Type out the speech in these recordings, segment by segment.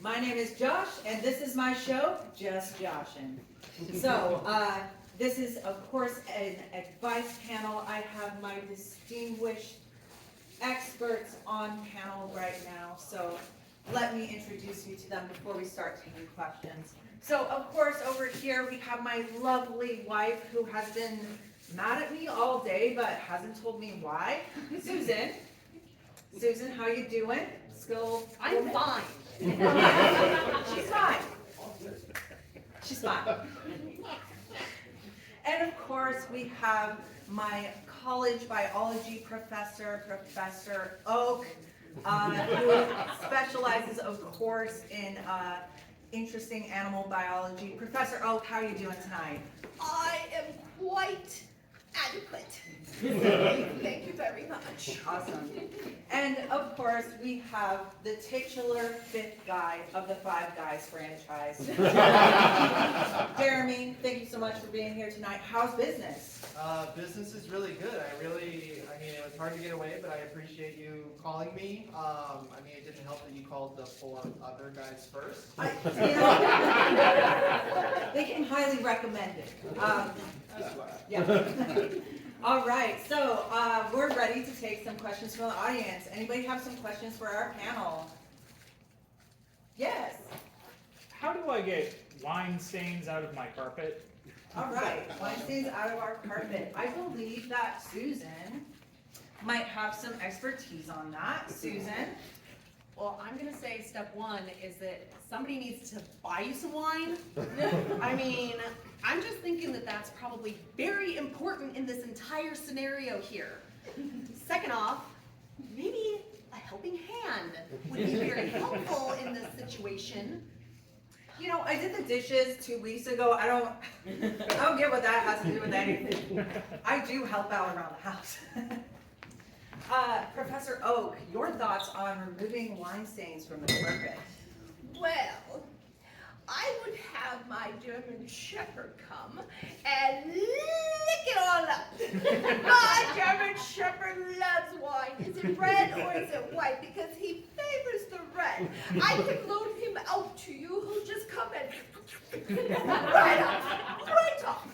My name is Josh, and this is my show, Just Joshin'. So, this is, of course, an advice panel. I have my distinguished experts on panel right now, so let me introduce you to them before we start taking questions. So, of course, over here we have my lovely wife who has been mad at me all day, but hasn't told me why. Susan. Susan, how you doing? I'm fine. She's fine. She's fine. And of course, we have my college biology professor, Professor Oak, who specializes, of course, in interesting animal biology. Professor Oak, how are you doing tonight? I am quite adequate. Thank you very much. Awesome. And of course, we have the titular fifth guy of the Five Guys franchise. Jeremy, thank you so much for being here tonight. How's business? Business is really good. I mean, it was hard to get away, but I appreciate you calling me. It didn't help that you called the four other guys first. They came highly recommended. Yeah. All right, so we're ready to take some questions from the audience. Anybody have some questions for our panel? Yes. How do I get wine stains out of my carpet? All right, wine stains out of our carpet. I believe that Susan might have some expertise on that. Susan? Well, I'm going to say step one is that somebody needs to buy you some wine. I mean, I'm just thinking that that's probably very important in this entire scenario here. Second off, maybe a helping hand would be very helpful in this situation. You know, I did the dishes 2 weeks ago. I don't get what that has to do with anything. I do help out around the house. Professor Oak, your thoughts on removing wine stains from the carpet? Well, I would have my German Shepherd come and lick it all up. My German Shepherd loves wine. Is it red or is it white? Because he favors the red. I can loan him out to you. He'll just come and right off.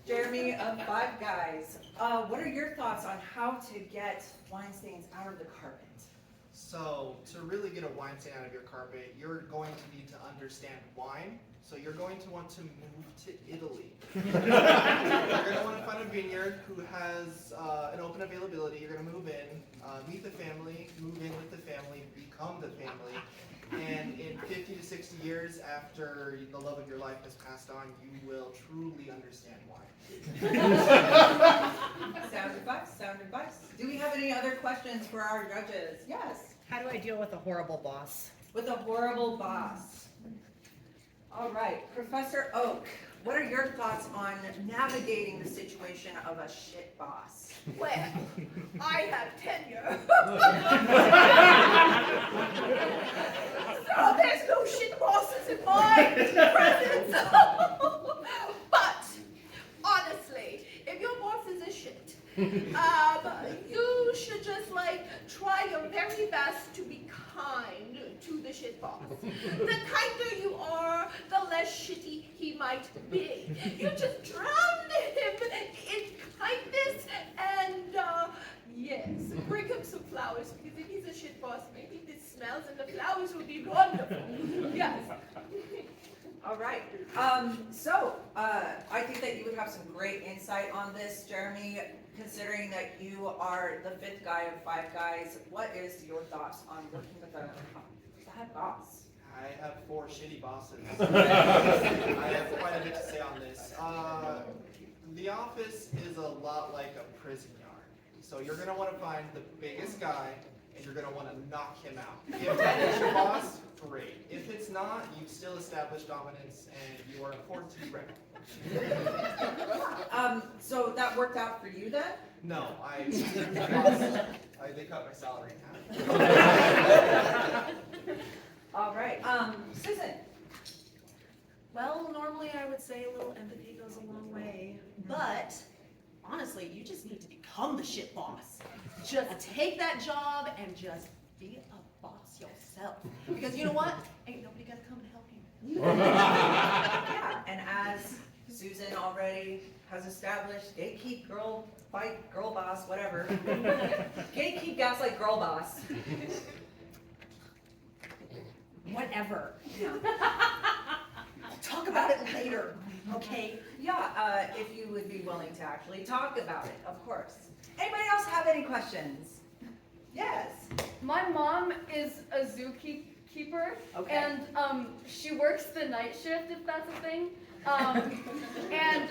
Jeremy of Five Guys, what are your thoughts on how to get wine stains out of the carpet? So, to really get a wine stain out of your carpet, you're going to need to understand wine. So you're going to want to move to Italy. You're going to want to find a vineyard who has an open availability. You're going to move in, meet the family, move in with the family, become the family. And in 50 to 60 years after the love of your life has passed on, you will truly understand wine. Sound advice, sound advice. Do we have any other questions for our judges? Yes. How do I deal with a horrible boss? With a horrible boss. All right, Professor Oak, what are your thoughts on navigating the situation of a shit boss? Well, I have tenure. So there's no shit bosses in my presence. But honestly, if your boss is a shit, you should just try your very best to be kind to the shit boss. The kinder you are, the less shitty he might be. You just drown him in kindness and yes, bring him some flowers because if he's a shit boss, maybe the smells and the flowers would be wonderful. Yes. All right. I think that you would have some great insight on this, Jeremy, considering that you are the fifth guy of Five Guys. What is your thoughts on working with a bad boss? I have 4 shitty bosses. I have quite a bit to say on this. The office is a lot like a prison yard. So you're going to want to find the biggest guy, and you're going to want to knock him out. If that is your boss, great. If it's not, you've still established dominance, and you are afforded to be ready. So that worked out for you then? No, they cut my salary in half. All right. Susan. Well, normally I would say a little empathy goes a long way, but honestly, you just need to become the shit boss. Just take that job and just be a boss yourself. Because you know what? Ain't nobody gonna come and help you. Yeah, and as Susan already has established, gatekeep, girl fight, girl boss, whatever. Gatekeep, gaslight, girl boss. Whatever. Yeah. Talk about it later, okay? Yeah, if you would be willing to actually talk about it, of course. Anybody else have any questions? Yes. My mom is a zookeeper, Okay. and she works the night shift, if that's a thing. And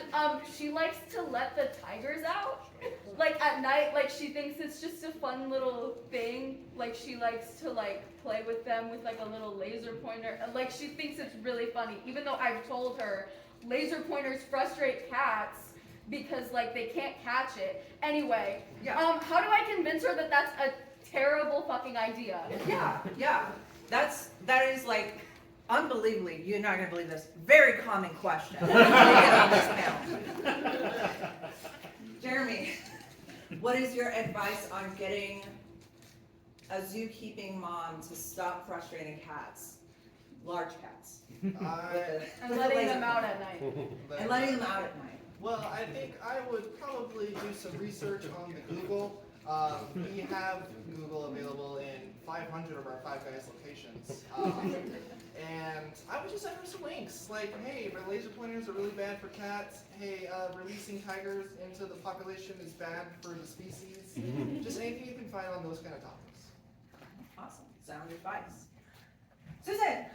she likes to let the tigers out, like at night. Like she thinks it's just a fun little thing. Like she likes to like play with them with like a little laser pointer. Like she thinks it's really funny, even though I've told her laser pointers frustrate cats because like they can't catch it. Anyway, Yeah. how do I convince her that that's a terrible fucking idea? Yeah. That is like, unbelievably, you're not gonna believe this, very common question to get on this panel. Jeremy, what is your advice on getting a zookeeping mom to stop frustrating cats, large cats, And letting them out at night. and letting them out at night? Well, I think I would probably do some research on the Google. We have Google available in 500 of our Five Guys locations. And I would just send her some links, like, hey, laser pointers are really bad for cats. Hey, releasing tigers into the population is bad for the species. Just anything you can find on those kind of topics. Awesome, sound advice. Susan,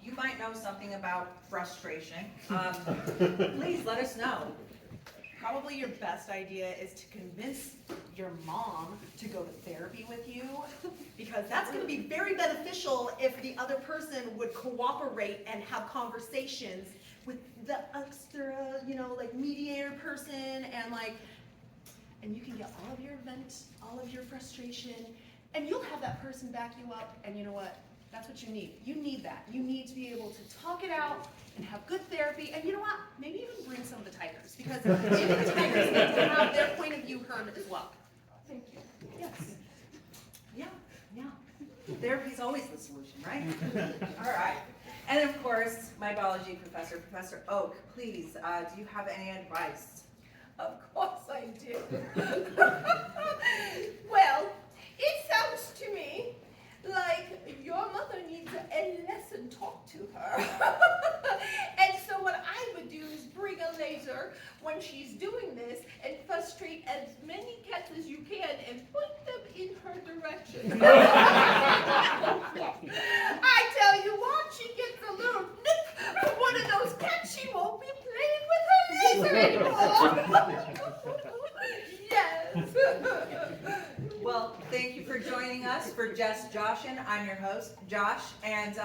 you might know something about frustration. Please let us know. Probably your best idea is to convince your mom to go to therapy with you, because that's going to be very beneficial if the other person would cooperate and have conversations with the extra, like mediator person, and you can get all of your events, all of your frustration, and you'll have that person back you up, and you know what? That's what you need. You need that. You need to be able to talk it out and have good therapy, and you know what? Maybe even bring some of the tigers, because maybe the tigers need to have their point of view heard as well. Thank you. Yes. Yeah. Therapy's always the solution, right? All right. And of course, my biology professor, Professor Oak, please, do you have any advice? Of course I do. Well, it sounds to me like your mother needs a lesson taught to her. And so what I would do is bring a laser when she's doing this and frustrate as many cats as you can and point them in her direction. I tell you what, she gets a little nip from one of those cats, she won't be playing with her laser anymore. Yes. Well, thank you for joining us for Just Joshin'. I'm your host, Josh, and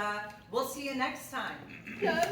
we'll see you next time. Yes.